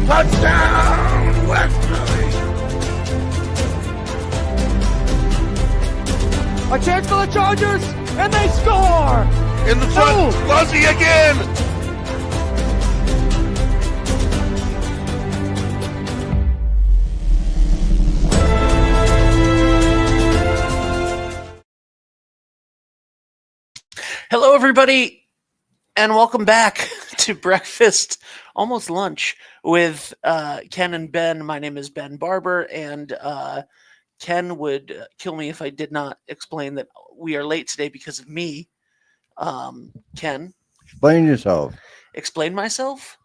Touchdown, Wesley! A chance for the Chargers, and they score! In the front, Fuzzy again! Hello, everybody, and welcome back to breakfast, almost lunch, with Ken and Ben. My name is Ben Barber, and Ken would kill me if I did not explain that we are late today because of me. Ken, Explain yourself. explain myself.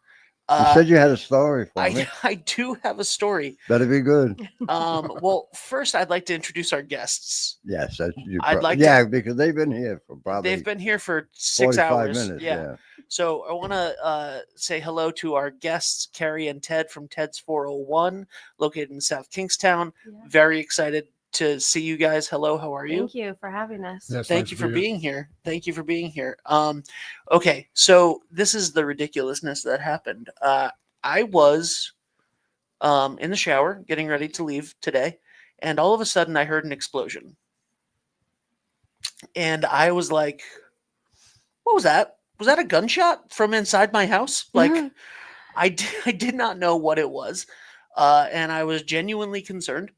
You said you had a story for me. I do have a story. Better be good. Well, first, I'd like to introduce our guests. Yes, that's you. I'd like yeah, because they've been here for probably They've been here for 6 45 hours. minutes. Yeah. So I want to say hello to our guests, Carrie and Ted from Ted's 401, located in South Kingstown. Yeah. Very excited to see you guys. Hello, how are you? Thank you for having us. Yes, Thank nice you to for be here. being here. Thank you for being here. Okay, so this is the ridiculousness that happened. I was in the shower getting ready to leave today, and all of a sudden I heard an explosion. And I was like, what was that? Was that a gunshot from inside my house? Like, I did not know what it was. And I was genuinely concerned.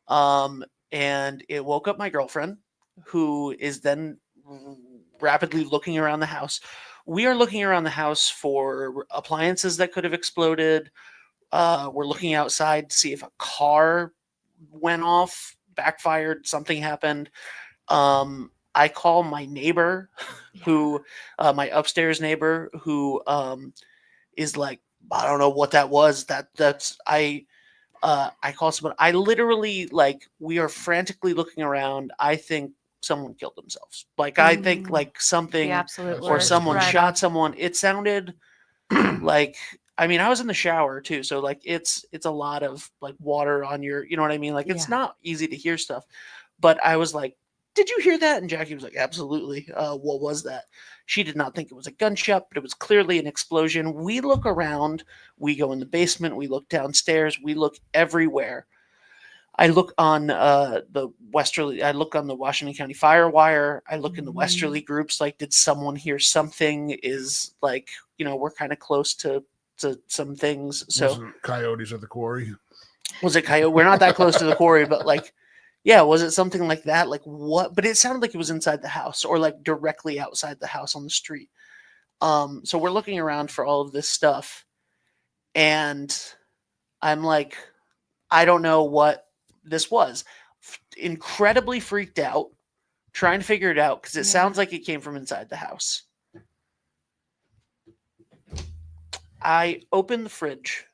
And it woke up my girlfriend, who is then rapidly looking around the house. We are looking around the house for appliances that could have exploded. We're looking outside to see if a car went off, backfired, something happened. I call my neighbor, who my upstairs neighbor, who is like, I don't know what that was. I call someone. I literally, like, we are frantically looking around. I think someone killed themselves. Like, I think like something, Absolutely. or someone shot someone. It sounded like, I mean, I was in the shower too, so like it's a lot of like water on your, you know what I mean? Like, it's Yeah. not easy to hear stuff. But I was like, did you hear that? And Jackie was like, absolutely. What was that? She did not think it was a gunshot, but it was clearly an explosion. We look around, we go in the basement, we look downstairs, we look everywhere. I look on the Westerly, I look on the Washington County Fire Wire, I look in the Westerly groups, like, did someone hear something? Is like, you know, we're kind of close to some things. So Was it coyotes at the quarry? was it coyote? We're not that close to the quarry, but like, yeah, was it something like that? Like, what? But it sounded like it was inside the house, or like directly outside the house on the street. So we're looking around for all of this stuff, and I'm like, I don't know what this was. Incredibly freaked out, trying to figure it out, because it sounds like it came from inside the house. I opened the fridge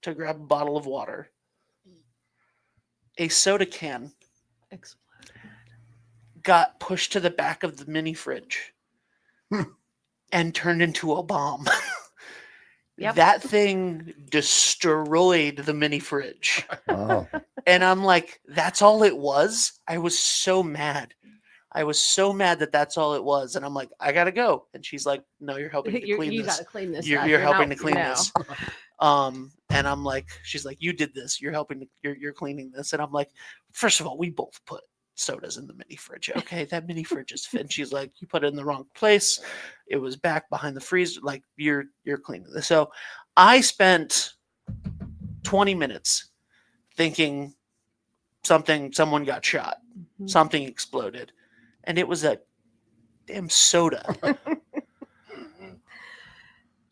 to grab a bottle of water. A soda can Exploded. got pushed to the back of the mini fridge and turned into a bomb. Yep. That thing destroyed the mini fridge. Oh, And I'm like, that's all it was? I was so mad. I was so mad that that's all it was. And I'm like, I got to go. And she's like, no, you're helping to clean You this. got to clean this. You're up. helping not- to clean no. this. And I'm like, she's like, you did this. You're helping. You're cleaning this. And I'm like, first of all, we both put sodas in the mini fridge. Okay, that mini fridge is fit. And she's like, you put it in the wrong place. It was back behind the freezer. Like, you're cleaning this. So I spent 20 minutes thinking someone got shot, Mhm. something exploded, and it was a damn soda.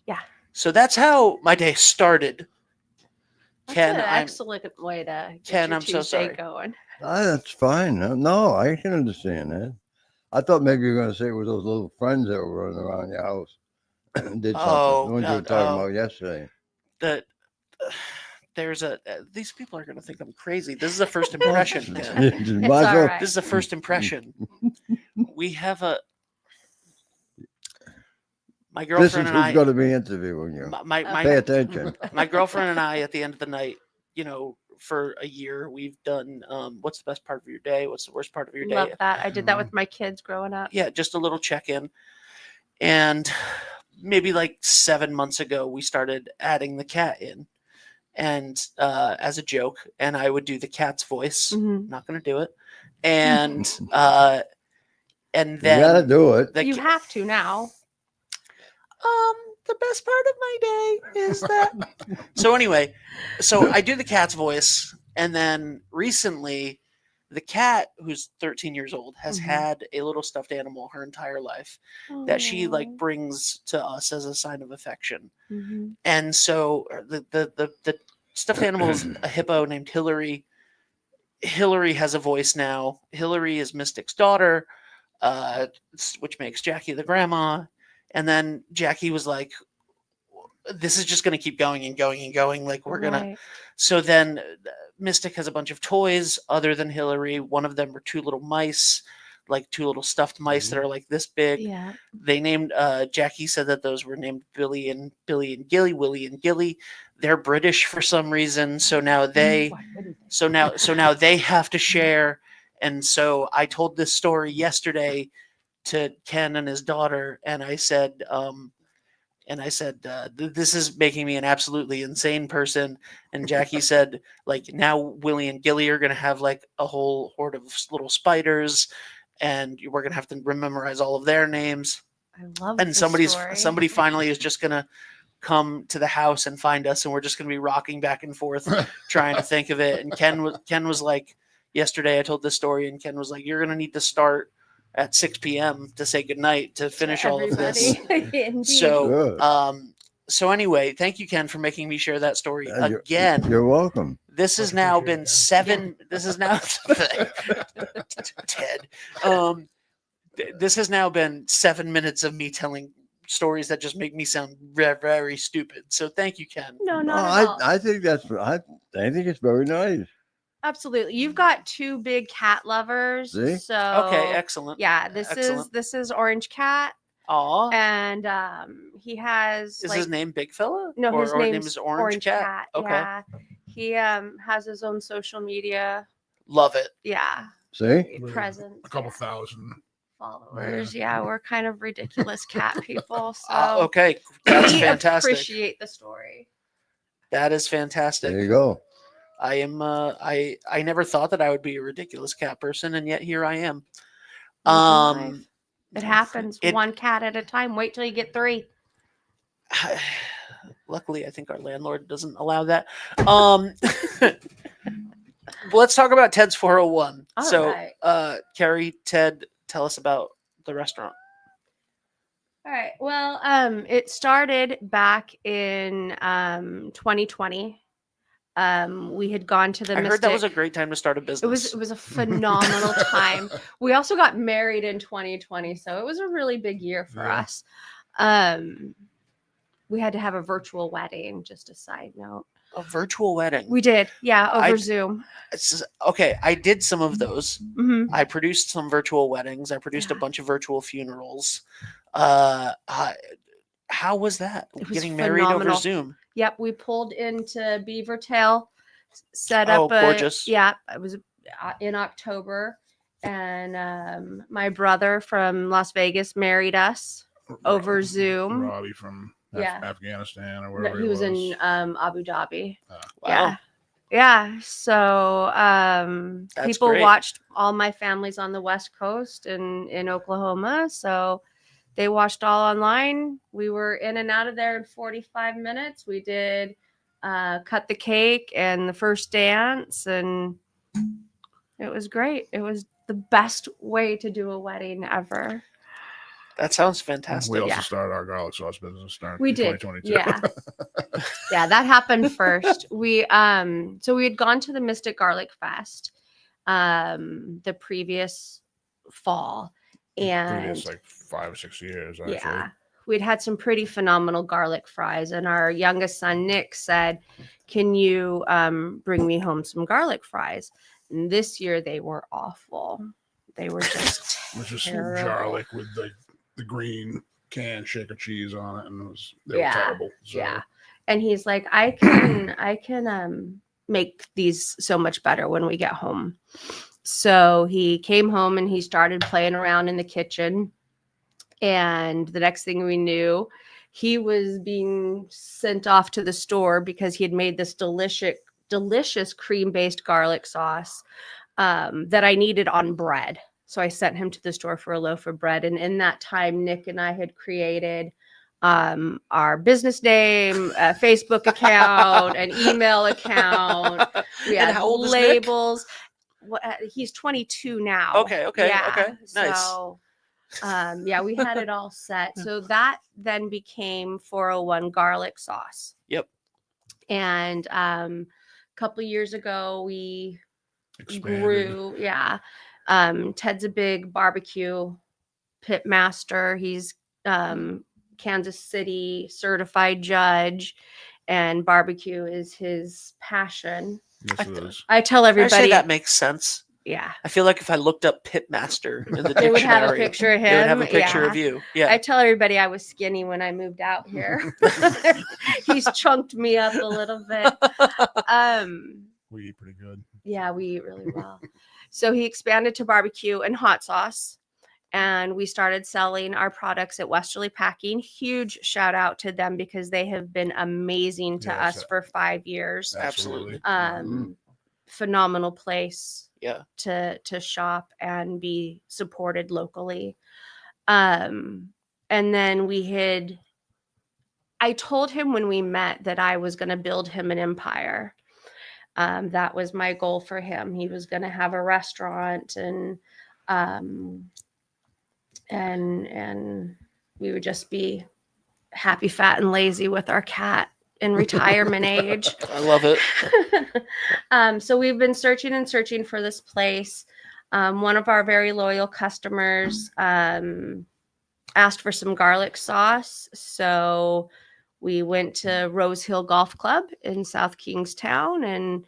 Yeah. So that's how my day started. That's Ken, an I'm excellent way to get Ken, your I'm so Tuesday sorry. going. that's fine. No, I can understand that. I thought maybe you were going to say it was those little friends that were running around your house. Did something. Oh, The ones you were God, talking about yesterday. that there's these people are going to think I'm crazy. This is a first impression, Ken. Might as all well- right. This is a first impression. We have my This is girlfriend and who's I. going to be interviewing you. My Pay attention. my girlfriend and I, at the end of the night, you know, for a year, we've done what's the best part of your day? What's the worst part of your day? Love that. I did that Mm-hmm. with my kids growing up. Yeah, just a little check-in. And maybe like 7 months ago, we started adding the cat in, and as a joke, and I would do the cat's voice. Mhm. Not going to do it. And You then gotta do it. the You ca- have to now. the best part of my day is that. So anyway, so I do the cat's voice, and then recently, the cat, who's 13 years old, has Mhm. had a little stuffed animal her entire life that she like Aw. brings to us as a sign of affection. Mhm. And so the stuffed animal is a hippo named Hillary. Hillary has a voice now. Hillary is Mystic's daughter, which makes Jackie the grandma. And then Jackie was like, this is just going to keep going and going and going. Like, we're going to. Right. So then Mystic has a bunch of toys other than Hillary. One of them are two little mice, like two little stuffed mice that are like this big. Yeah. They named, Jackie said that those were named Billy and Gilly, Willie and Gilly. They're British for some reason. So now they. Why wouldn't they? So now they have to share. And so I told this story yesterday to Ken and his daughter, and I said, this is making me an absolutely insane person. And Jackie said, like, now Willie and Gilly are going to have like a whole horde of little spiders, and we're going to have to memorize all of their names. I love And this story. somebody finally is just going to come to the house and find us, and we're just going to be rocking back and forth trying to think of it. And Ken was like, yesterday I told this story, and Ken was like, you're going to need to start at 6 p.m. to say goodnight to finish all of this. Indeed. So Good. so anyway, thank you, Ken, for making me share that story You're- again. You're welcome. This has Much now appreciated, been Ken. 7 this is now Ted. This has now been 7 minutes of me telling stories that just make me sound very, very stupid. So thank you, Ken. No, No, not at all. I think I think it's very nice. Absolutely. You've got two big cat lovers. See? So Okay, excellent. yeah, Excellent. this is Orange Cat, Aw. and he has Is like his name Big Fella? no, his or name's name is Orange Cat. Okay. Yeah, he has his own social media. Love it. Yeah, See? presence. A couple yeah, thousand. followers. Yeah, we're kind of ridiculous cat people. So Okay, that's we fantastic. appreciate the story. That is fantastic. There you go. I am I never thought that I would be a ridiculous cat person, and yet here I am. Living life. It happens it- one cat at a time. Wait till you get 3. Luckily, I think our landlord doesn't allow that. Let's talk about Ted's 401. All So, right. Carrie, Ted, tell us about the restaurant. All right. Well, it started back in 2020. We had gone to the I Mystic. heard that was a great time to start a business. It was a phenomenal time. We also got married in 2020, so it was a really big year for Yeah. us. We had to have a virtual wedding, just a side note. A virtual wedding. We did, yeah, over I- Zoom. Okay, I did some of those. Hmm. I produced some virtual weddings. I produced a Yeah. bunch of virtual funerals. How was that? It was Getting married over phenomenal. Zoom. Yep, we pulled into Beavertail, set Oh, up a gorgeous. Yeah, it was in October, and my brother from Las Vegas married us over Zoom. Robbie from Yeah. Afghanistan or No, wherever he was in Abu Dhabi. Wow. Yeah. Yeah. So That's people great. watched all my families on the West Coast and in Oklahoma. So they watched all online. We were in and out of there in 45 minutes. We did cut the cake and the first dance, and it was great. It was the best way to do a wedding ever. That sounds fantastic. We also Yeah. started our garlic sauce business starting We in did. 2022. Yeah. Yeah, that happened first. We so we had gone to the Mystic Garlic Fest the previous fall, and Previous like 5 or 6 years. Actually. yeah, we'd had some pretty phenomenal garlic fries, and our youngest son Nick said, "Can you bring me home some garlic fries?" And this year they were awful. They were just It was just terrible. garlic with the green canned shaker cheese on it, and they Yeah, were terrible. So, Yeah. And he's like, I can make these so much better when we get home. So he came home and he started playing around in the kitchen. And the next thing we knew, he was being sent off to the store because he had made this delicious cream-based garlic sauce that I needed on bread. So I sent him to the store for a loaf of bread. And in that time, Nick and I had created our business name, a Facebook account, an email account. We And had how old is Nick? labels. He's 22 now. Okay, nice. So, yeah, we had it all set. So that then became 401 garlic sauce. Yep. And a couple years ago, we Expanded. grew. Yeah. Ted's a big barbecue pit master. He's Kansas City certified judge, and barbecue is his passion. Yes, it is. I tell I say everybody, that makes sense. yeah, I feel like if I looked up pitmaster in the they would have a dictionary, picture of him. they would have a picture yeah. of you. Yeah. I tell everybody I was skinny when I moved out here. He's chunked me up a little bit. We eat pretty good. Yeah, we eat really well. So he expanded to barbecue and hot sauce, and we started selling our products at Westerly Packing. Huge shout out to them because they have been amazing to Yes, us for 5 years. Absolutely. Phenomenal place Yeah. to shop and be supported locally. And then I told him when we met that I was going to build him an empire. That was my goal for him. He was going to have a restaurant, and we would just be happy, fat, and lazy with our cat in retirement age. I love it. So we've been searching and searching for this place. One of our very loyal customers asked for some garlic sauce. So we went to Rose Hill Golf Club in South Kingstown, and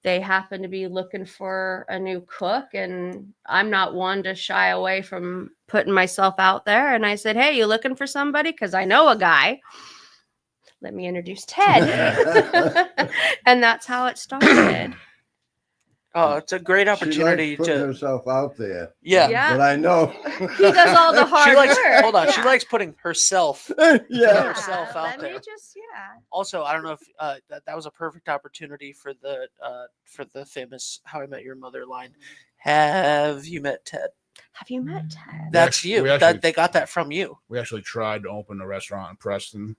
they happened to be looking for a new cook. And I'm not one to shy away from putting myself out there. And I said, hey, you looking for somebody? Because I know a guy. Let me introduce Ted. And that's how it started. Oh, it's a great She opportunity likes putting to. herself out there, Yeah. Yeah. but I know. He does all the hard She likes. work. Hold on. She Yeah. likes putting herself. Yeah. herself out Let me there. just, Also, I don't know if that was a perfect opportunity for the famous "How I Met Your Mother" line. Have you met Ted? Have you met Ted? That's actually- you. we actually- They got that from you. We actually tried to open a restaurant in Preston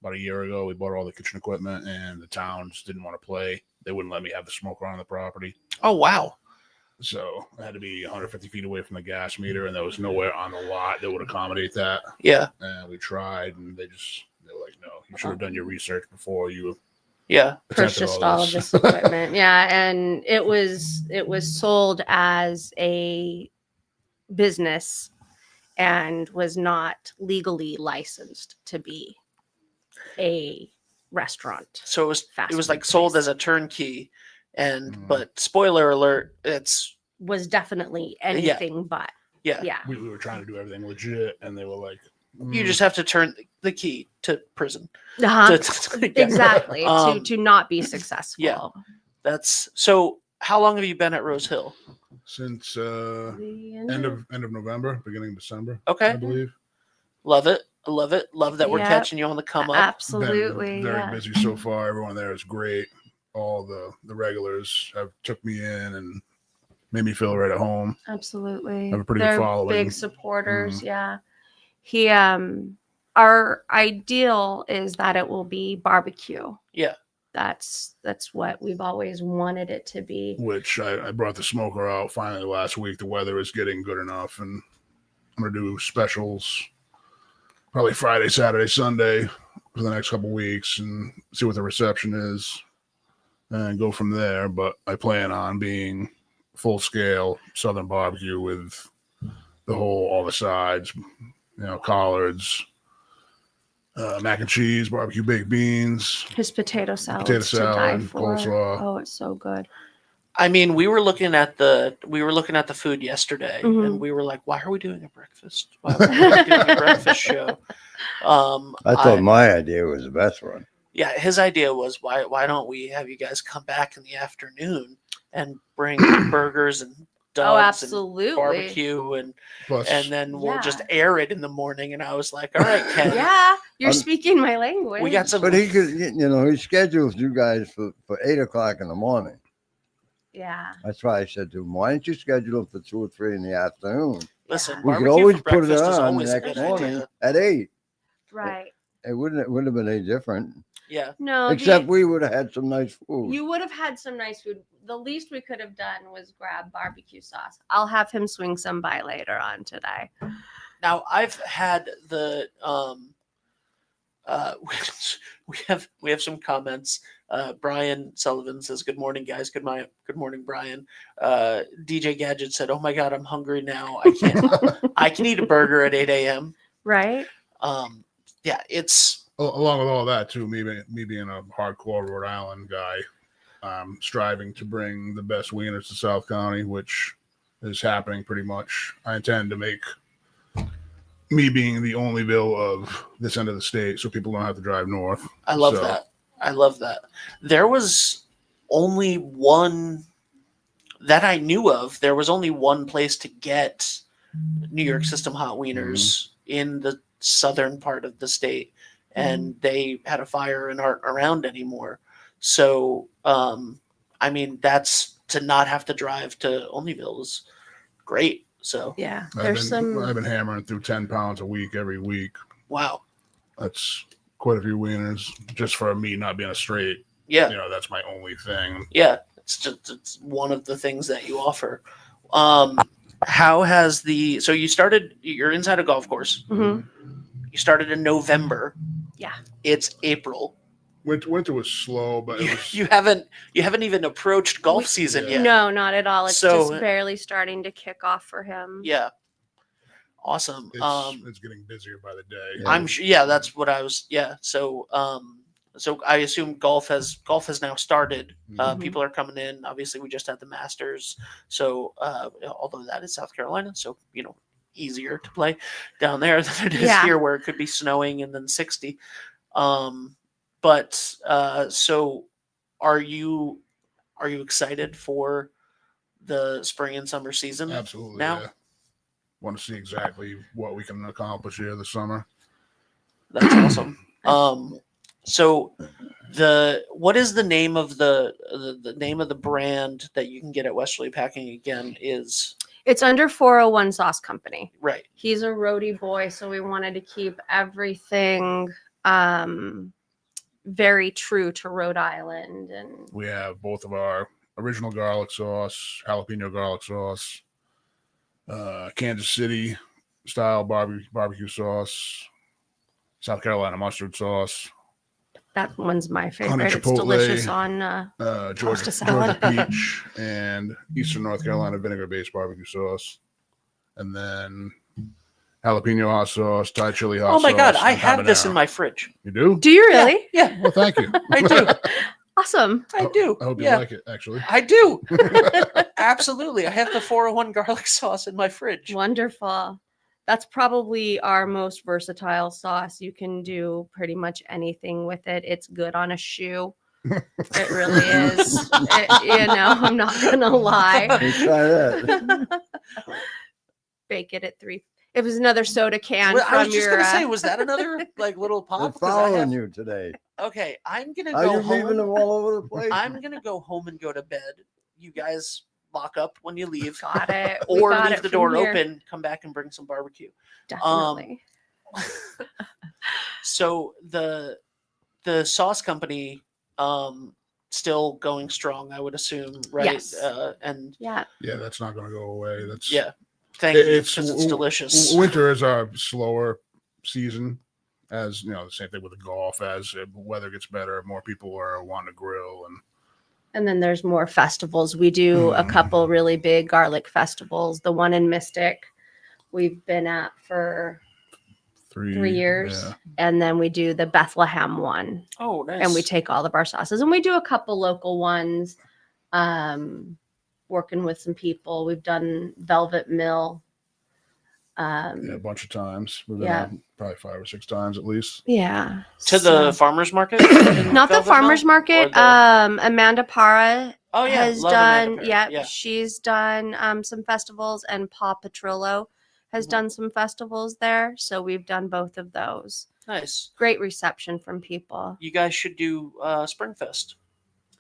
about a year ago. We bought all the kitchen equipment, and the towns didn't want to play. They wouldn't let me have the smoker on the property. Oh wow. So I had to be 150 feet away from the gas meter, and there was nowhere on the lot that would accommodate that. Yeah. And we tried, and they were like, no, you should have done your research before you Yeah. attempted Purchased all of this equipment. Yeah, and it was sold as a business and was not legally licensed to be a restaurant. So it Fast was food like sold place. as a turnkey, and Mhm. but spoiler alert, it's Was definitely anything but. yeah. Yeah. we were trying to do everything legit, and they were like, You just have to turn the key to prison. Uh-huh. Yeah. Exactly. Um, to not be successful. yeah. That's so. How long have you been at Rose Hill? since The end of November, beginning of December, Okay. I believe. Love it. I love it. Love that we're Yep. catching you on the come up. Absolutely. Been very Yeah. busy so far. Everyone there is great. All the regulars have took me in and made me feel right at home. Absolutely. Have a pretty good They're following. big supporters. Yeah. He our ideal is that it will be barbecue. Yeah. That's what we've always wanted it to be. Which I brought the smoker out finally last week. The weather is getting good enough, and I'm gonna do specials probably Friday, Saturday, Sunday for the next couple weeks and see what the reception is and go from there. But I plan on being full scale Southern barbecue with all the sides, collards, mac and cheese, barbecue baked beans. His potato salad. Potato salad, for. coleslaw. Oh, it's so good. I mean, we were looking at the food yesterday, Mhm. and we were like, "Why are we doing a breakfast? Why are we doing a breakfast show?" I thought my idea was the best one. Yeah, his idea was why don't we have you guys come back in the afternoon and bring burgers and Oh, doves and absolutely. barbecue, and Plus, then we'll just Yeah. air it in the morning. And I was like, all right, Ken, Yeah, you're I'm- speaking my language. we got some. But he could, he schedules you guys for 8 o'clock in the morning. Yeah. That's why I said to him, why don't you schedule it for 2 or 3 in the afternoon? Listen, We could barbecue always for put it breakfast is on the always a next good morning idea. at 8. Right. It would have been any different, Yeah, No, except we would have had some nice food. you would have had some nice food. The least we could have done was grab barbecue sauce. I'll have him swing some by later on today. now I've had the we have some comments. Brian Sullivan says, "Good morning, guys. Good morning, Brian." DJ Gadget said, "Oh my God, I'm hungry now. I can't. I can eat a burger at 8 a.m." Right? Yeah, it's along with all that too, me being a hardcore Rhode Island guy, striving to bring the best wieners to South County, which is happening pretty much. I intend to make me being the only bill of this end of the state, so people don't have to drive north. I love So- that. I love that. There was only one that I knew of. There was only one place to get New York System hot wieners in the southern part of the state, and they had a fire and aren't around anymore. So, I mean, that's to not have to drive to Olneyville is great. So, Yeah. I've There's been some. hammering through 10 pounds a week every week. wow. That's quite a few wieners just for me not being a straight. Yeah. That's my only thing. Yeah. It's one of the things that you offer. How has so you're inside a golf course. Mhm. You started in November. Yeah. It's April. Winter was slow, but it was, You haven't even approached golf season Yeah. yet. No, not at all. It's So- just barely starting to kick off for him. Yeah. Awesome. it's getting busier by the day. Yeah. I'm sure. Yeah, that's what I was. Yeah. So, so I assume golf has now started. Mhm. People are coming in. Obviously, we just had the Masters. So, although that is South Carolina, so easier to play down there than it is Yeah. here, where it could be snowing and then 60. But so, are you excited for the spring and summer season? Absolutely. Now? Yeah. Want to see exactly what we can accomplish here this summer. That's awesome. So what is the name of the name of the brand that you can get at Westerly Packing again is It's under 401 Sauce Company. right. He's a roadie boy, so we wanted to keep everything very true to Rhode Island. And We have both of our original garlic sauce, jalapeno garlic sauce, Kansas City style barbecue sauce, South Carolina mustard sauce, that one's my Honey favorite. It's chipotle. delicious on Georgia salad. peach, and Eastern North Carolina vinegar-based barbecue sauce, and then jalapeno hot sauce, Thai chili hot Oh sauce. my God, I and have this in habanero. my fridge. You do? Do you really? Yeah, Well, thank you. I do. Awesome. I do. I hope you Yeah, like it, actually. I do. Absolutely. I have the 401 garlic sauce in my fridge. Wonderful. That's probably our most versatile sauce. You can do pretty much anything with it. It's good on a shoe. It really is. I'm not gonna lie. Let's try that. Bake it at 3. It was another soda can Well, I from was just your. gonna say, was that another little They're pop? 'Cause I following have- you today. Okay, I'm gonna Are go you leaving them home. all over the place? I'm gonna go home and go to bed. You guys lock up when you leave, Got it. We or got leave it the from door here. open. Come back and bring some barbecue. Definitely. So the sauce company still going strong, I would assume, right? Yes. And Yeah. Yeah, that's not going to go away. That's yeah, thank you, It's because it's delicious. Winter is our slower season, as the same thing with the golf. As weather gets better, more people are wanting to grill, And then there's more festivals. We do a couple really big garlic festivals. The one in Mystic, we've been at for 3 years. Yeah. And then we do the Bethlehem one. Oh, nice. And we take all of our sauces. And we do a couple local ones, working with some people. We've done Velvet Mill. Yeah, a bunch of times. We've been Yeah. out probably 5 or 6 times at least. Yeah. to so- the farmers market. in not the Velvet farmers Mill? Or market. the- Amanda Para Oh yeah, has love Amanda done. Perry. Yep, Yeah. she's done some festivals, and Paw Petrillo has Mhm. done some festivals there. So we've done both of those. Nice. Great reception from people. You guys should do Springfest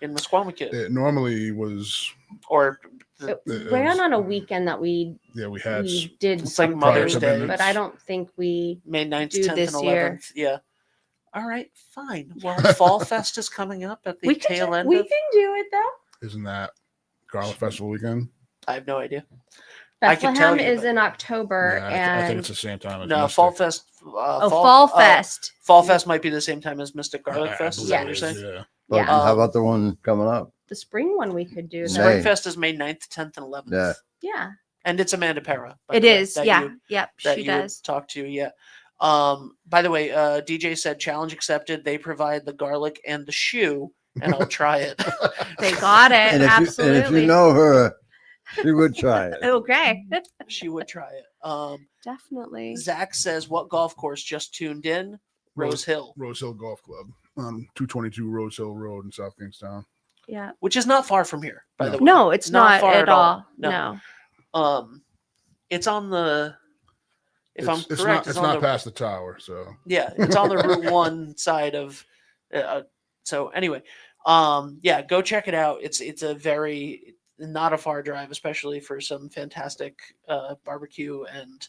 in Musqueamicut It normally was, or It It ran was- on a weekend that we we had did It's like something, Mother's Day. but I don't think we. May 9th, do 10th, this and year. 11th. Yeah. All right, fine. Well, Fall Fest is coming up at the We can tail end we of. can do it though. isn't that Garlic Festival weekend? I have no idea. I could Bethlehem tell you, is but- in October, Yeah, I and think it's the same time as No, Mystic. Fall Fest. Fall Fest. Fall Fest might be the same time as Mystic Garlic I Fest. Is believe that what it you're is, saying? Yeah. But Yeah. how about the one coming up? The spring one we could do. May. Though. Springfest is May 9th, 10th, and 11th. Yeah. Yeah, And it's Amanda Pera. by it the way, is. that Yeah, you- yep, that she you would does. talk to. Yeah. By the way, DJ said challenge accepted. They provide the garlic and the shoe, and I'll try it. They got it. And if Absolutely. you know her, she would try it. Okay. She would try it. Definitely. Zach says, "What golf course just tuned in? Rose Hill, Rose Hill Golf Club on 222 Rose Hill Road in South Kingstown. Yeah. which is not far from here, by the way. No, it's not, far at all. No. No. It's on the. If I'm It's correct, not, it's on not the, past the tower. So Yeah, it's on the Route 1 side of. So anyway, yeah, go check it out. It's a very not a far drive, especially for some fantastic barbecue, and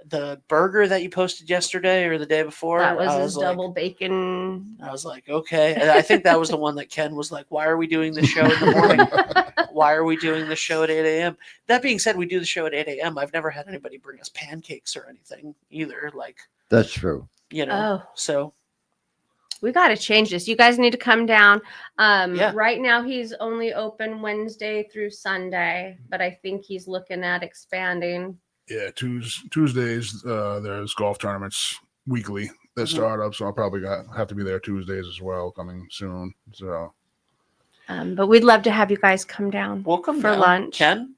the burger that you posted yesterday or the day before. That was I his like- double bacon. I was like, okay. And I think that was the one that Ken was like, why are we doing the show in the morning? Why are we doing the show at 8 a.m.? That being said, we do the show at 8 a.m. I've never had anybody bring us pancakes or anything either. Like, That's true. you know, Oh, so we got to change this. You guys need to come down. Yeah. Right now, he's only open Wednesday through Sunday, but I think he's looking at expanding. yeah, Tuesdays there's golf tournaments weekly that Mhm. start up. So I'll probably have to be there Tuesdays as well, coming soon. So But we'd love to have you guys come down. we'll come For down. lunch. Ken,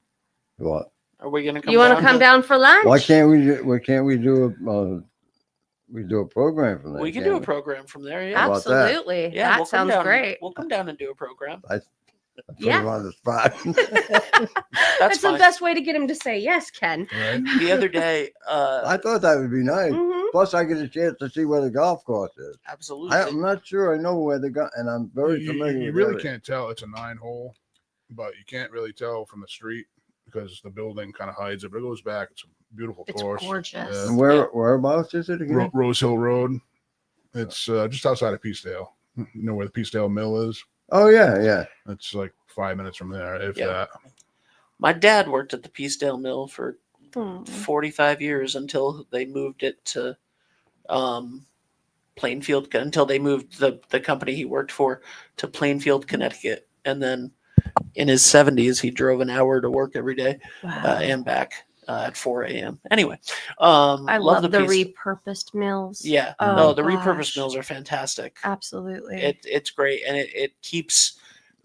What? are we going to come You want to come down for lunch? Why can't we do a program from there? We can can't do a program from there. Yeah. How about that? Absolutely. Yeah, That we'll come sounds down. great. We'll come down and do a program. Put Yeah. him on the spot. That's That's the fine. best way to get him to say yes, Ken. right. The other day, I thought that would be nice. Mhm. Plus, I get a chance to see where the golf course is. absolutely. I'm not sure I know where they got, and I'm very You familiar with really it. can't tell. It's a 9-hole, but you can't really tell from the street because the building kind of hides it. But it goes back. It's a beautiful It's course. gorgeous. And Yeah. whereabouts is it again? Rose Hill Road. It's just outside of Peacedale. You know where the Peacedale Mill is? Oh yeah, yeah. It's like 5 minutes from there, if Yeah. that. My dad worked at the Peacedale Mill for Hmm. 45 years until they moved it to Plainfield, until they moved the company he worked for to Plainfield, Connecticut. And then in his 70s, he drove an hour to work every day Wow. and back at 4 a.m. Anyway, I love the Peace- repurposed mills. Yeah, Oh, no, the gosh. repurposed mills are fantastic. Absolutely. It's great, and it keeps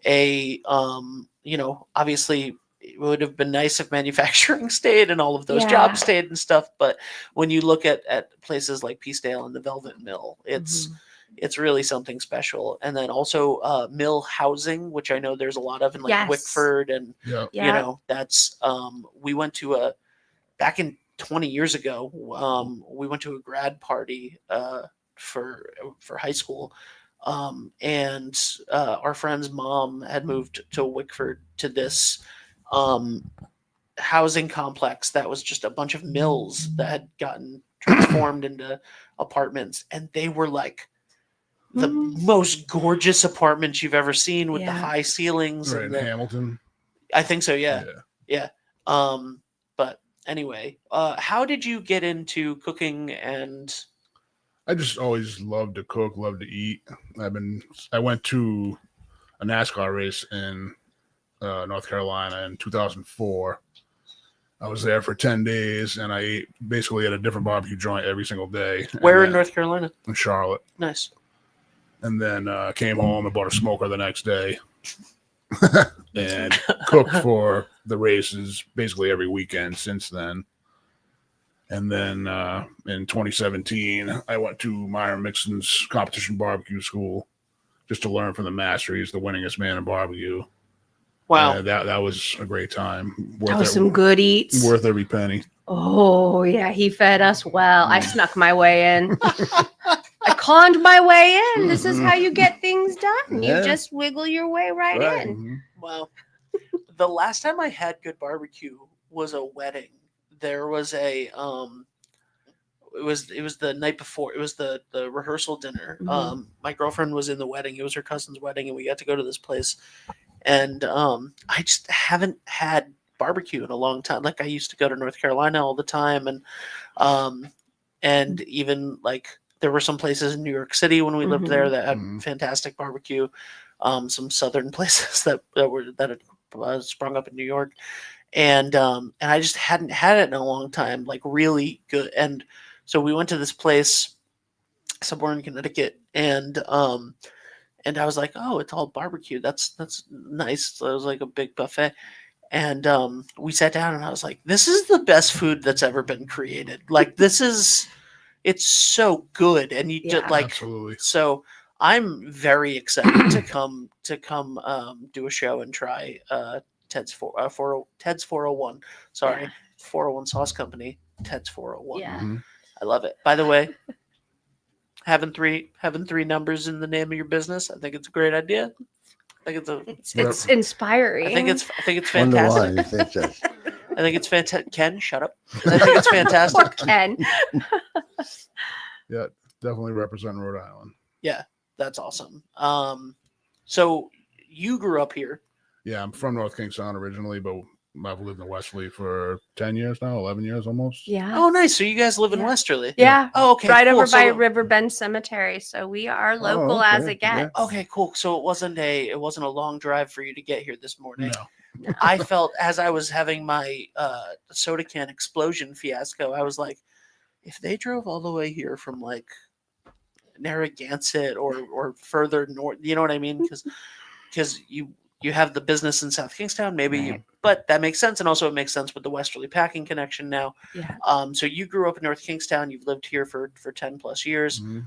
a obviously it would have been nice if manufacturing stayed and all of those Yeah. jobs stayed and stuff, but when you look at places like Peacedale and the Velvet Mill, Mhm. it's really something special. And then also mill housing, which I know there's a lot of in like Yes. Wickford, and Yeah. Yeah. you know, that's we went to back in 20 years ago, we went to a grad party for high school, and our friend's mom had moved to Wickford to this housing complex that was just a bunch of mills that had gotten transformed into apartments, and they were like the Mhm. most gorgeous apartments you've ever seen with the Yeah. high ceilings. Right And in the, Hamilton. I think so. Yeah. But anyway, how did you get into cooking? And I just always loved to cook, loved to eat. I went to a NASCAR race in North Carolina in 2004. I was there for 10 days, and I ate basically at a different barbecue joint every single day. And where in then- North Carolina? In Charlotte. Nice. And then came home and bought a smoker the next day and cooked for the races basically every weekend since then. And then in 2017, I went to Myron Mixon's competition barbecue school just to learn from the master. He's the winningest man in barbecue. Wow. That was a great time. That was some good eats. Worth every penny. Oh, yeah. He fed us well. I snuck my way in. I conned my way in. This is how you get things done. Yeah. You just wiggle your way right Right. in. Mhm. Wow. The last time I had good barbecue was a wedding. There was a it was the night before. It was the rehearsal dinner. Mhm. My girlfriend was in the wedding. It was her cousin's wedding, and we got to go to this place. And I just haven't had barbecue in a long time. Like I used to go to North Carolina all the time, and even like there were some places in New York City when we lived Mhm. there that had Mhm. fantastic barbecue. Some southern places that had sprung up in New York, and I just hadn't had it in a long time. Like really good. And so we went to this place somewhere in Connecticut, and I was like, oh, it's all barbecue. That's nice. So it was like a big buffet. And we sat down and I was like, this is the best food that's ever been created. Like it's so good. And you just Yeah. like, Absolutely. so I'm very excited to come do a show and try Ted's 401. Sorry, Yeah. 401 Sauce Company. Ted's 401. Yeah. Mhm. I love it. By the way, having three numbers in the name of your business, I think it's a great idea. I think It's inspiring. I think it's Wonder why fantastic. you think that. I think it's fantastic. Ken, shut up. I think it's Poor fantastic. Ken. Yeah, definitely representing Rhode Island. That's awesome. So you grew up here. Yeah, I'm from North Kingstown originally, but I've lived in Westerly for 10 years now, 11 years almost. Yeah. Oh, nice. So you guys live in Yeah. Westerly. Yeah. Oh, okay. Right cool. over by So- Riverbend Cemetery. So we are local as okay. it gets. Okay, cool. So it wasn't a long drive for you to get here this morning. No. I felt as I was having my soda can explosion fiasco, I was like, if they drove all the way here from like Narragansett or further north, you know what I mean? Because you have the business in South Kingstown, maybe, Right. but that makes sense, and also it makes sense with the Westerly packing connection now. Yeah. So you grew up in North Kingstown. You've lived here for 10 plus years. Mhm.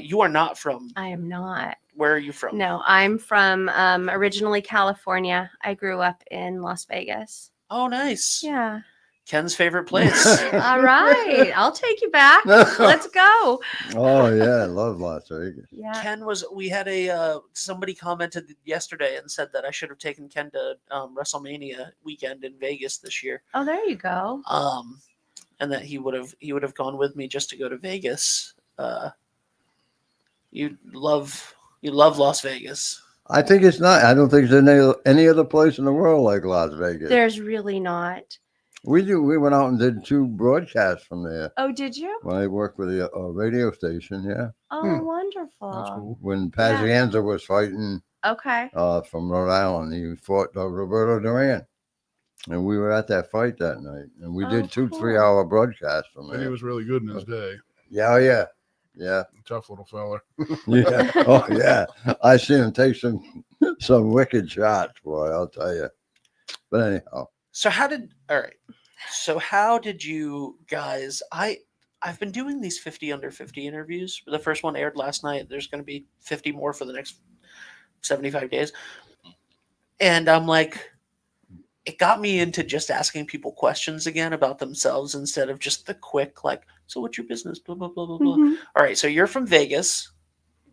You are not from. I am not. Where are you from? No, I'm from originally California. I grew up in Las Vegas. Oh, nice. Yeah. Ken's favorite place. All right. I'll take you back. Let's go. Oh yeah, I love Las Vegas. Yeah. Ken we had somebody commented yesterday and said that I should have taken Ken to WrestleMania weekend in Vegas this year. Oh, there you go. And that he would have gone with me just to go to Vegas. You love Las Vegas. I think it's not. I don't think there's any other place in the world like Las Vegas. There's really not. We went out and did 2 broadcasts from there Oh, did you? when I worked with a radio station. Yeah, Oh, wonderful. That's cool. when Pazienza was fighting Okay. from Rhode Island, he fought Roberto Duran, and we were at that fight that night, and we Oh, did 2 cool. 3-hour broadcasts from And he there. was really good in his day. Yeah, yeah. Tough little fella. Yeah. Oh, yeah. I seen him take some wicked shots, boy. I'll tell you. But anyhow, So how did you guys? I've been doing these 50 under 50 interviews. The first one aired last night. There's going to be 50 more for the next 75 days. And I'm like, it got me into just asking people questions again about themselves instead of just the quick, like, so what's your business? Blah, blah, blah, blah, blah. Mhm, All right. So you're from Vegas.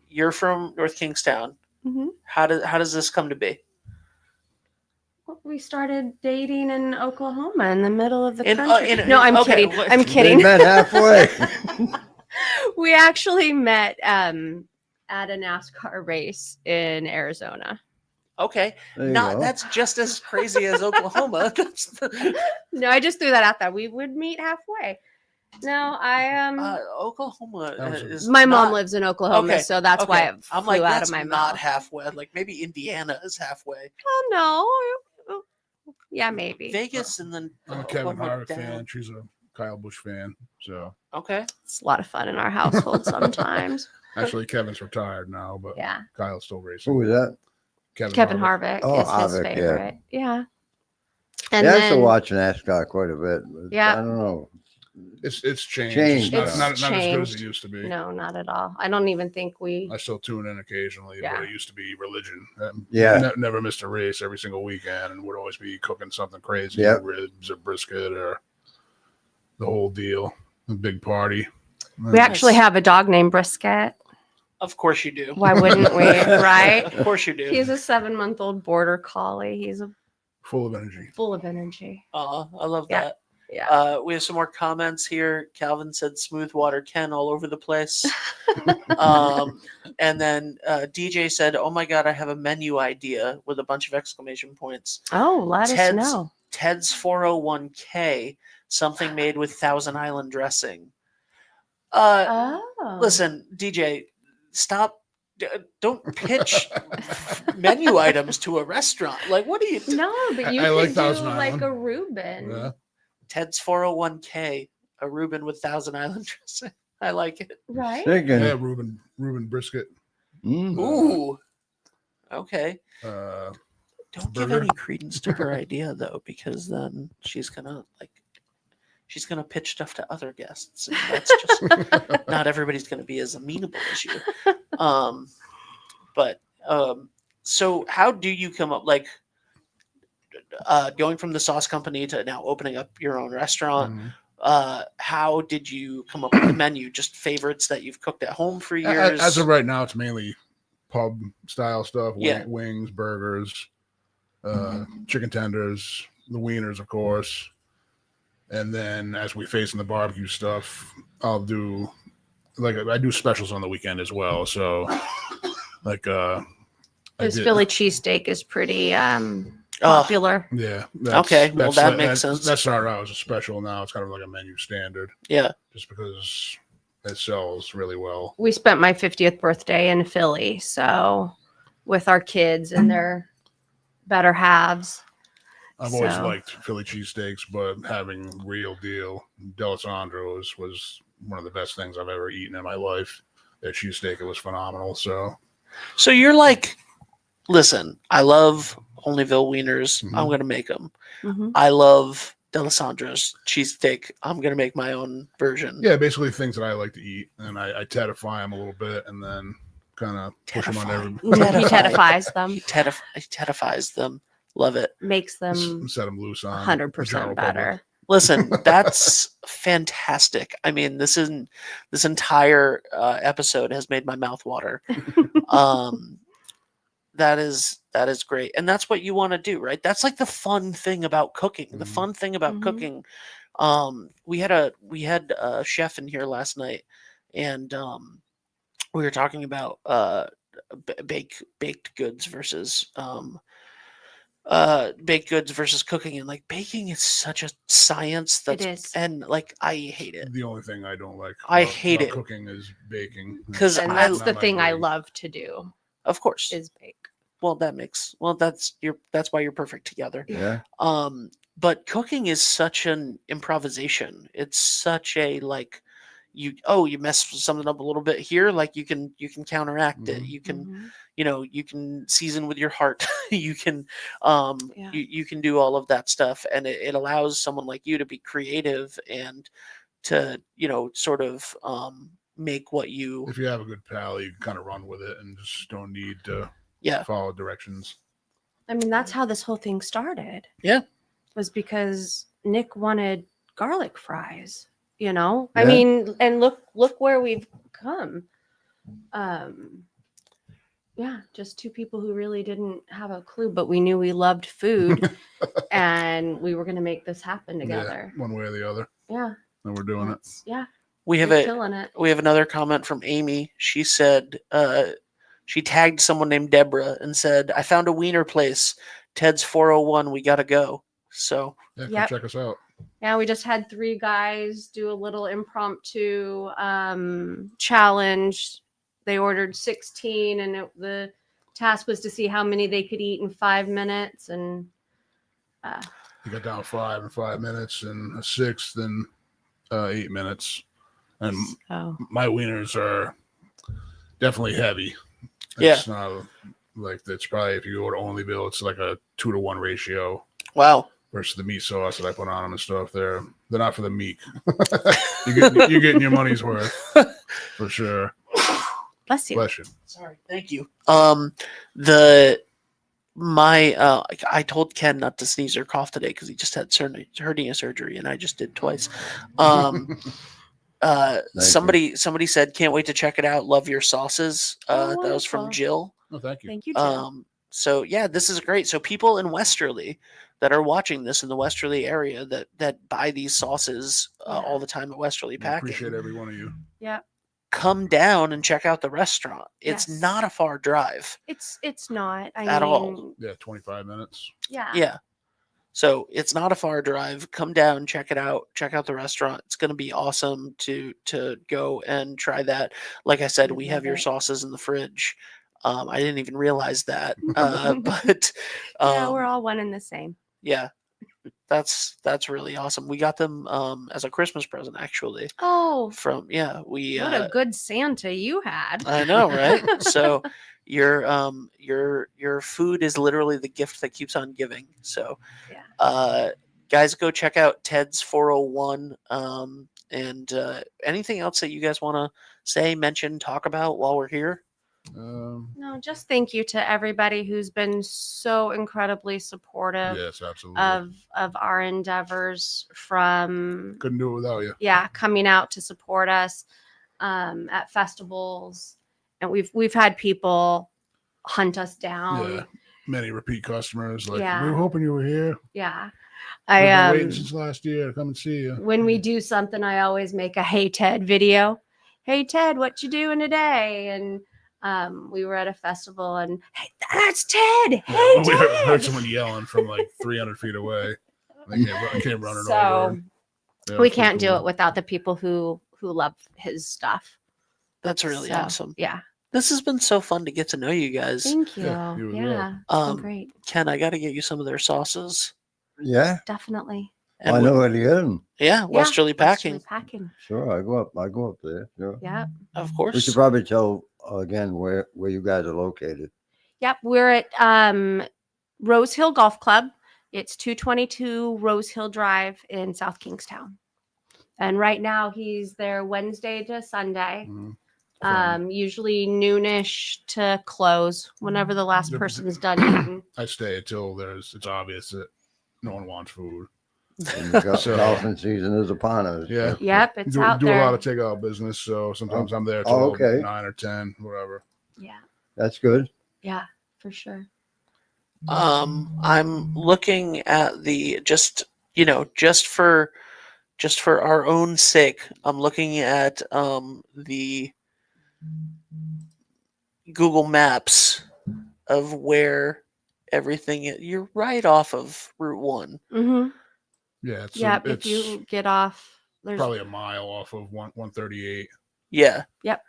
You're from North Kingstown. mhm. How does this come to be? Well, we started dating in Oklahoma in the middle of the In- country. in- No, I'm okay, kidding. what- I'm they kidding. met halfway. We actually met at a NASCAR race in Arizona. Okay. There you go. That's just as crazy as Oklahoma. No, I just threw that out there. We would meet halfway. No, Oklahoma is my mom not- lives in Oklahoma, Okay, so that's why okay. it I'm flew like, out that's of my not mouth. halfway. Like maybe Indiana is halfway. Oh no. Yeah, maybe. Vegas and then I'm a Kevin Oklahoma Hart down. fan. She's a Kyle Busch fan. So Okay. It's a lot of fun in our household sometimes. actually, Kevin's retired now, but Yeah. Kyle's still racing. Who was that? Kevin Harvick Oh, is his Harvick, yeah. favorite. Yeah. And Yeah, I used to then watch NASCAR quite a bit. But Yeah. I don't know. It's changed. Changed. It's not It's as good as changed. it used to be. No, not at all. I don't even think we. I still tune in occasionally, Yeah. but it used to be religion. Yeah. Never missed a race every single weekend, and would always be cooking something crazy, Yep. ribs or brisket or the whole deal. A big party. We actually have a dog named Brisket. Of course you do. Why wouldn't we? Right? Of course you do. He's a 7-month-old border collie. He's full of energy. full of energy. I love Yeah. that. Yeah. We have some more comments here. Calvin said smooth water Ken all over the place. And then DJ said, oh my God, I have a menu idea with a bunch of exclamation points. Oh, let us Ted's- know. Ted's 401k, something made with Thousand Island dressing. Oh. Listen, DJ, stop. Don't pitch menu items to a restaurant. Like, what are you doing? No, but you I like could do Thousand like Island. a Reuben. Yeah. Ted's 401k, a Reuben with Thousand Island dressing. I like it. Right? Chicken. Yeah, Reuben brisket. Mm. Ooh. Okay. Uh, Don't give burger. any credence to her idea though, because then she's gonna pitch stuff to other guests. And that's just not everybody's gonna be as amenable as you. So how do you come up like going from the sauce company to now opening up your own restaurant? How did you come up with the menu? Just favorites that you've cooked at home for years? As of right now, it's mainly pub style stuff. Yeah. Wings, burgers, chicken tenders, the wieners, of course. And then as we face in the barbecue stuff, I'll do I do specials on the weekend as well. So like His Philly cheesesteak is pretty popular. Yeah. Okay, well, that makes sense. That started out as a special. Now it's kind of like a menu standard, Yeah. just because it sells really well. We spent my 50th birthday in Philly, so with our kids and their better halves. I've always So- liked Philly cheesesteaks, but having real deal D'Alessandro's was one of the best things I've ever eaten in my life. Their cheesesteak, it was phenomenal. So So you're like, listen, I love Onlyville wieners. Mhm. I'm gonna make them. Mhm. I love D'Alessandro's cheesesteak. I'm gonna make my own version. yeah, basically things that I like to eat, and I tedify them a little bit, and then kind of push them on Tedify. He tedifies them, He tedifies them. Love it. makes them set them loose on 100% better. Listen, that's fantastic. I mean, this entire episode has made my mouth water. That is great, and that's what you want to do, right? That's like the fun thing about cooking. The Mhm. fun thing about Mhm. cooking. We had a chef in here last night, and we were talking about baked goods versus cooking, and like baking is such a science. That's is. and like I hate it The only thing I don't like I about hate it. cooking is baking. 'Cause And I- that's the Not my thing I thing. love to do of course. is bake. That's why you're perfect together. Yeah. But cooking is such an improvisation. It's such a like you mess something up a little bit here, like you can counteract it. Mhm. You can Mhm. you can season with your heart. you can Yeah. you can do all of that stuff, and it allows someone like you to be creative and to sort of make what you If you have a good pal, you can kind of run with it and just don't need to yeah follow directions. I mean, that's how this whole thing started. Yeah. Was because Nick wanted garlic fries, I Yeah. mean, and look where we've come. Yeah, just two people who really didn't have a clue, but we knew we loved food and we were going to make this happen together. Yeah, one way or the other. Yeah. And we're doing it. Yeah. we have We're a killing it. we have another comment from Amy. She said she tagged someone named Deborah and said, I found a wiener place. Ted's 401. We got to go. So Yeah, come Yep. check us out. Yeah, we just had 3 guys do a little impromptu challenge. They ordered 16, and the task was to see how many they could eat in 5 minutes. And You got down 5 in 5 minutes, and a 6th in 8 minutes. And so, my wieners are definitely heavy. Yeah. It's not like it's probably if you go to Onlyville, it's like a 2-to-1 ratio wow. versus the meat sauce that I put on them and stuff. They're not for the meek. you're getting your money's worth for sure. Bless you. Bless you. Sorry, thank you. I told Ken not to sneeze or cough today because he just had hernia surgery, and I just did twice. Somebody said, "Can't wait to check it out. Love your sauces." Oh, that was from wonderful. Jill. Oh, thank you. Thank you, Jill. So yeah, this is great. So people in Westerly that are watching this in the Westerly area that buy these sauces all the time at Westerly I Packing, appreciate every one of you. Yeah. come down and check out the restaurant. It's Yes. not a far drive. It's not. I At mean, all. Yeah, 25 minutes. Yeah. Yeah. So it's not a far drive. Come down, check it out, check out the restaurant. It's going to be awesome to go and try that. Like I said, we have your sauces in the fridge. I didn't even realize that, but Yeah, we're all one and the same. yeah, that's really awesome. We got them as a Christmas present, actually. Oh, From we what a good Santa you had. I know, right? So your food is literally the gift that keeps on giving. So guys, go check out Ted's 401. And anything else that you guys want to say, mention, talk about while we're here? No, just thank you to everybody who's been so incredibly supportive Yes, absolutely. of our endeavors, from Couldn't do it without you. coming out to support us at festivals, and we've had people hunt us down. Yeah. Many repeat customers. Like, Yeah. we were hoping you were here. Yeah. We've been I waiting since last year to come and see you. when we do something, I always make a "Hey Ted" video. Hey Ted, what you doing today? And we were at a festival, and hey, that's Ted. Hey We heard Ted. someone yelling from like 300 feet away. They came running So over. Yeah, we it's can't pretty do cool. it without the people who love his stuff. That's really So, awesome. Yeah. This has been so fun to get to know you guys. Thank you. Yeah, you as well. Yeah. It's been Um, great. Ken, I got to get you some of their sauces. Yeah, Definitely. And I know where to get them. Yeah, Westerly Packing, Westerly Packing. Sure, I go up there. Sure. Yeah. of We course. should probably tell again where you guys are located. Yep. We're at Rose Hill Golf Club. It's 222 Rose Hill Drive in South Kingstown. And right now he's there Wednesday to Sunday. Mhm. Usually noonish to close, whenever the last Yep. person's done eating. I stay until it's obvious that no one wants food. And the So- golfing season is upon us. Yeah. Yep, it's do out a there. lot of takeout business, so sometimes I'm there till Oh, okay. 9 or 10, whatever. Yeah, That's good. yeah, for sure. I'm looking at the just for our own sake, I'm looking at the Google Maps of where everything is. You're right off of Route 1. Mm-hmm. Yeah, Yep. If it's you get off, there's probably a mile off of 138. Yeah. Yep.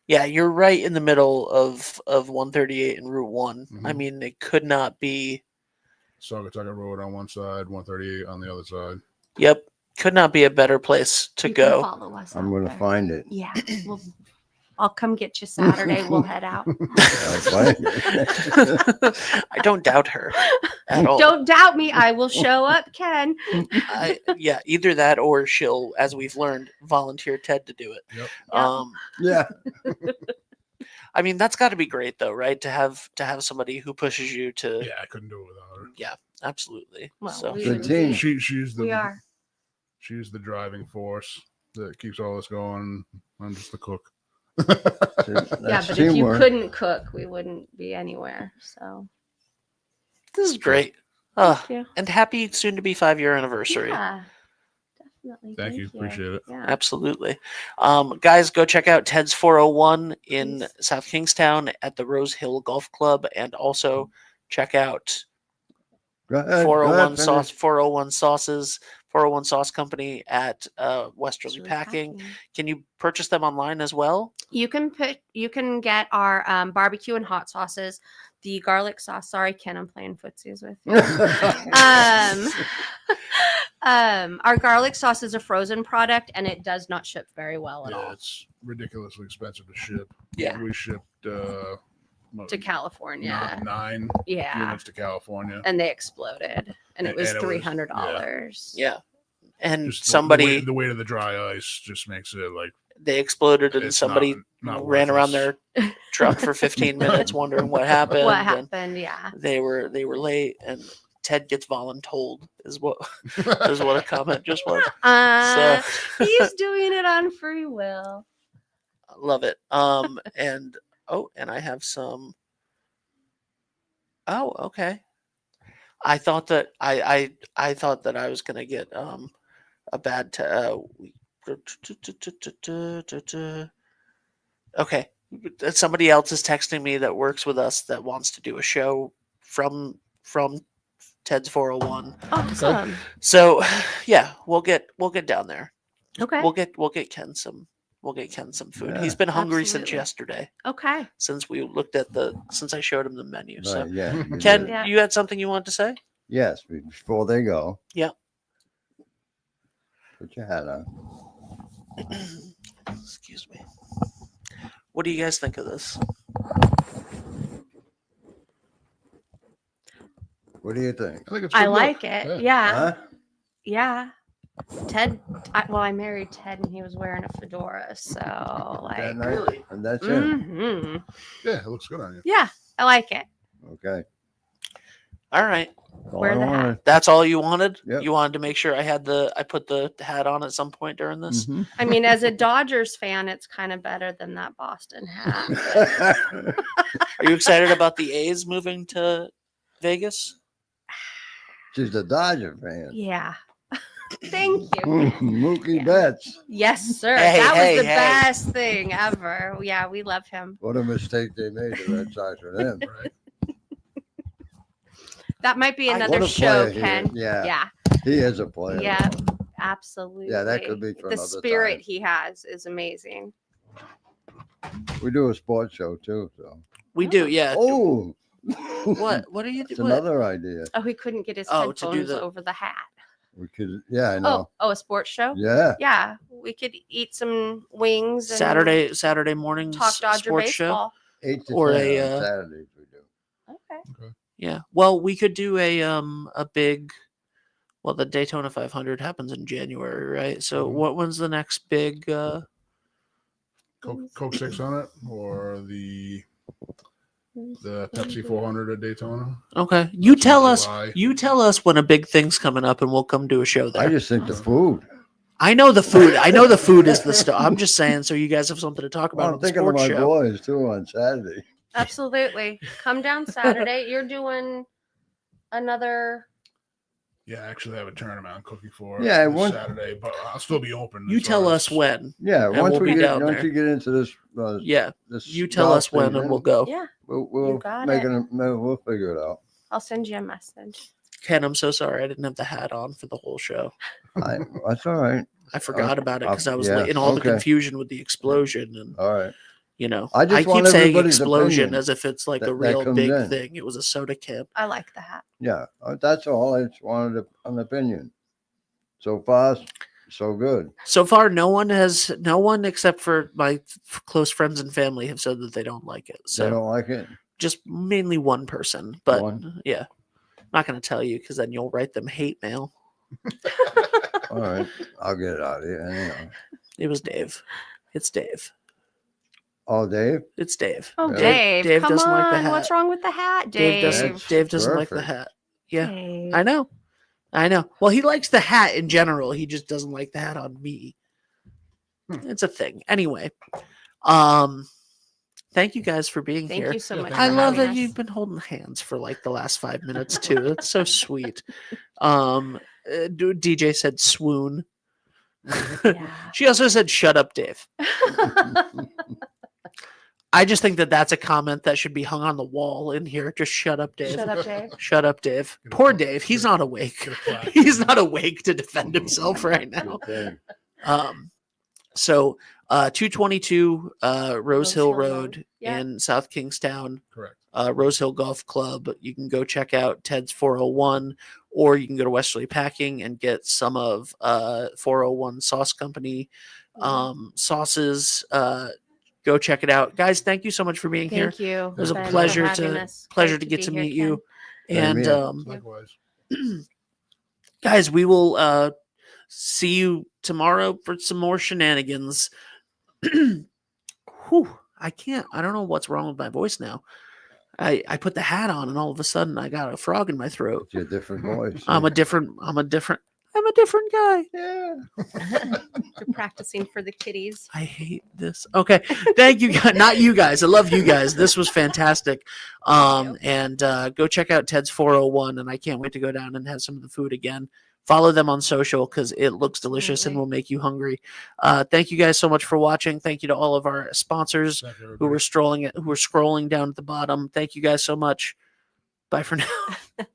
Yeah, you're right in the middle of 138 and Route 1. I Mhm. mean, it could not be. Saugatuck Road on one side, 138 on the other side. Yep, could not be a better place to you can follow. follow us. I'm out going to there. find it. Yeah, I'll come get you Saturday. We'll head out. I'll find it. I don't doubt her at all. Don't doubt me. I will show up, Ken. Yeah, either that or she'll, as we've learned, volunteer Ted to do it. Yep. Yeah. I mean, that's got to be great, though, right? To have somebody who pushes you to. Yeah, I couldn't do it without her. Yeah, absolutely. Well, So we Good would team. be- She's the We are. she's the driving force that keeps all this going. I'm just the cook. Yeah, That's but if you teamwork. couldn't cook, we wouldn't be anywhere. So this is great. thank you. And happy soon to be 5-year anniversary. Yeah, definitely. Thank you. Appreciate it. Yeah. Absolutely. Guys, go check out Ted's 401 in Please. South Kingstown at the Rose Hill Golf Club, and also check out Go ahead, 401 finish. sauce 401 sauces 401 sauce company at Westerly Packing. Can you purchase them online as well? You can get our barbecue and hot sauces, the garlic sauce. Sorry, Ken, I'm playing footsies with you. Our garlic sauce is a frozen product, and it does not ship very well at Yeah, all. it's ridiculously expensive to ship. Yeah. We shipped to California. 9 Yeah. units to California. And they exploded. And it was And it was- $300. Yeah. And Just somebody, the weight of the dry ice just makes it like they exploded and it's somebody not ran around worthless. their truck for 15 minutes wondering what happened. What and happened? Yeah. They were late, and Ted gets voluntold is what a comment just was. He's doing it on free will. Love it. And I have some. Oh, okay. I thought that I thought that I was gonna get a bad. Okay, somebody else is texting me that works with us that wants to do a show from Ted's 401. Awesome. So, yeah, we'll get down there. Okay. We'll get Ken some food. Yeah. He's been hungry since Absolutely. yesterday. Okay. Since I showed him the menu. So, Right, yeah. you Ken, did. Yeah. you had something you wanted to say? Yes, before they go. Yeah. Put your hat on. Excuse me. What do you guys think of this? What do you think? I think it's I good like look. it. Yeah. Yeah. Huh? Yeah. Ted, I married Ted and he was wearing a fedora. So, like, That night? really? And that's it. mhm. Yeah, it looks good on you. Yeah, I like it. Okay. All right. That's all Wear I the hat. wanted. That's all you wanted? Yep. You wanted to make sure I put the hat on at some point during this? Mhm. I mean, as a Dodgers fan, it's kind of better than that Boston hat. Are you excited about the A's moving to Vegas? She's a Dodger fan. Yeah. Thank you. Mookie Yeah. Betts. Yes, sir. Hey, That hey, was the hey. best thing ever. Yeah, we love him. What a mistake they made, the Red Sox for them. Right. That might be I- another What a show, player he Ken. is. Yeah. Yeah. He is a player. Yeah. Absolutely. Yeah, that could be for the another spirit time. he has is amazing. We do a sports show too, so. We do, yeah. Oh. What are you It's doing? another idea. Oh, he couldn't get his Oh, to do headphones the- over the hat. We could, yeah, I know. Oh, a sports show? Yeah. Yeah, we could eat some wings and Saturday morning talk Dodger sports show. baseball. 8 to Or 10 a, on Saturdays we do. Okay. Yeah. Well, we could do a big. Well, the Daytona 500 happens in January, right? So, Mhm. when's the next big? Coke 600 or the Pepsi 400 at Daytona. Okay, you That's in tell us. July. You tell us when a big thing's coming up, and we'll come do a show there. I just think the food. I know the food. I know the food is the stuff. I'm just saying, so you guys have something to talk about Well, I'm on the thinking of sports my show. boys too on Saturday. Absolutely. Come down Saturday. You're doing another. Yeah, I actually have a tournament I'm cooking for Yeah, this one- Saturday, but I'll still be open. You as tell far us as- when. Yeah, And once we'll we be get down once there. you get into this, Yeah, this you tell golf us when, thing, and we'll then go. Yeah, we'll got make it. we'll figure it out. I'll send you a message. Ken, I'm so sorry I didn't have the hat on for the whole show. That's all right. I forgot about it because I was yeah, in all the okay. confusion with the explosion, and All right. I just keep want saying everybody's explosion opinion as if it's like that- a that real comes big in. thing. It was a soda can. I like the hat. Yeah, that's all. I just wanted an opinion. So far, so good. So far, no one except for my close friends and family have said that they don't like it. They So don't like it. just mainly one person, but One? yeah, I'm not going to tell you because then you'll write them hate mail. All right, I'll get it out of here. Anyhow. It was Dave. It's Dave. Oh, Dave. It's Dave. Oh, Yeah. Dave, Dave come doesn't on. like the hat. What's wrong with the hat, Dave Dave? doesn't. That's Dave doesn't like the perfect. hat. Yeah, Dave. I know. Well, he likes the hat in general. He just doesn't like the hat on me. It's a thing. Anyway, thank you guys for being Thank here. you so Yeah, much. thank I for love having that us. you've been holding hands for like the last 5 minutes too. That's so sweet. DJ said swoon. Yeah. She also said shut up, Dave. I just think that that's a comment that should be hung on the wall in here. Just shut up, Dave. Shut up, Dave. Shut up, Dave. Get a Poor plaque. Dave. He's Get a- not awake. Get a plaque. He's not awake to defend himself right now. Good thing. So 222 Rose Hill Hill Road. Road Yeah. in South Kingstown, Correct. Rose Hill Golf Club. You can go check out Ted's 401, or you can go to Westerly Packing and get some of 401 Sauce Company sauces. Go check it out, guys. Thank you so much for being here. Thank you. It was a Ben, for pleasure having to us. pleasure Great to get be to here, meet you. Same And here. Likewise. guys, we will see you tomorrow for some more shenanigans. Whew, I don't know what's wrong with my voice now. I put the hat on and all of a sudden I got a frog in my throat. It's a different voice. I'm a different guy. Yeah. You're practicing for the kiddies. I hate this. Okay. Thank you guys. Not you guys. I love you guys. This was fantastic. And go check out Ted's 401 and I can't wait to go down and have some of the food again. Follow them on social because it looks delicious and will make you hungry. Thank you guys so much for watching. Thank you to all of our sponsors Thank you, who everybody. were scrolling down at the bottom. Thank you guys so much. Bye for now.